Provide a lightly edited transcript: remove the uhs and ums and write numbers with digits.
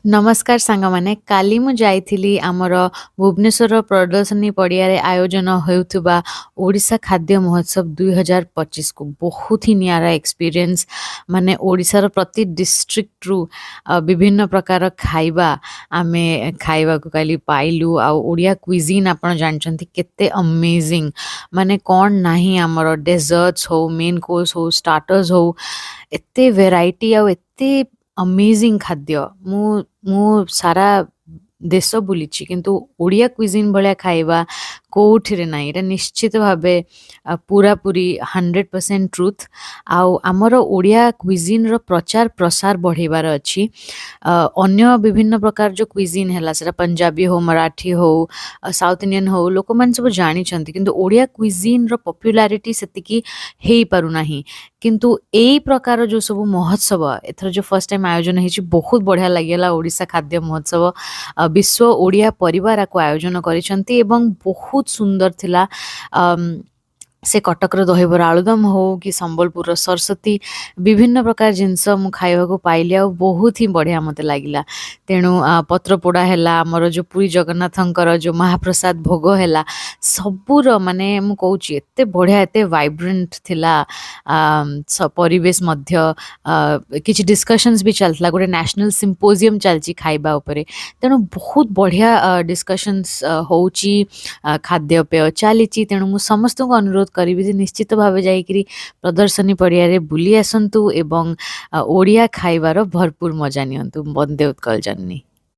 नमस्कार सांगमाने काली मु जाइथिली आमर भुवनेश्वर प्रदर्शनी पड़ियारे आयोजन होउथुबा ओडिशा खाद्य महोत्सव 2025 को बहुत ही नियारा एक्सपीरियंस माने ओडिशार प्रति डिस्ट्रिक्ट रु विभिन्न प्रकार खाइबा आमे खाइबा को काली पाइलु आ ओडिया क्विजीन आपण जानचंती केते अमेजिंग माने कोन नाही आमर डेजर्ट्स हो मेन कोर्स हो स्टार्टर्स हो एते वेराइटी आ एते अमेजिंग खाद्य मु सारा देश बुलीची किंतु ओडिया क्विजीन भलिया खाइबा कोठिरे नाही एटा निश्चित भाबे पूरा पूरी 100% ट्रुथ आउ आमर ओडिया क्विजीन रो प्रचार प्रसार बढ़ेबार अछि अन्य विभिन्न प्रकार जो क्विजीन हैला सेटा पंजाबी हो मराठी हो साउथ इंडियन हो लोक मन सब जानी छंती किंतु ओडिया क्विजीन रो पॉपुलैरिटी सेतिकी हेई पारु नाही किंतु एई प्रकार जो सब महोत्सव एथर जो फर्स्ट टाइम आयोजन हेछि बहुत बढ़िया लागेला ओडिशा खाद्य महोत्सव विश्व ओडिया परिवार को आयोजन करिसंती एवं बहुत सुंदर थिला से कटक दहीबरा आलुदम हो कि संबलपुर सरस्वती विभिन्न प्रकार जिनस मु खाइबा को पाइली आ बहुत ही बढ़िया मते लागिला तेणु पत्र पोड़ा हैला हमर जो पुरी जगन्नाथंकर जो महाप्रसाद भोग हैला सबुर माने मु कहूची एते बढ़िया एते वाइब्रेंट थिला परिवेश मध्य किछि डिस्कशंस भी चलतला गोटे नेशनल सिम्पोजियम चलची खाइबा उपरे तेणु बहुत बढ़िया डिस्कशंस होउची खाद्यपेय चलीची तेणु मु समस्त को अनुरोध करी जे निश्चित भावे जाइकरी प्रदर्शनी पड़ियारे बुली आसंतु एवं ओडिया खाइबार भरपूर मजा नियंतु। वंदे उत्कल जननी।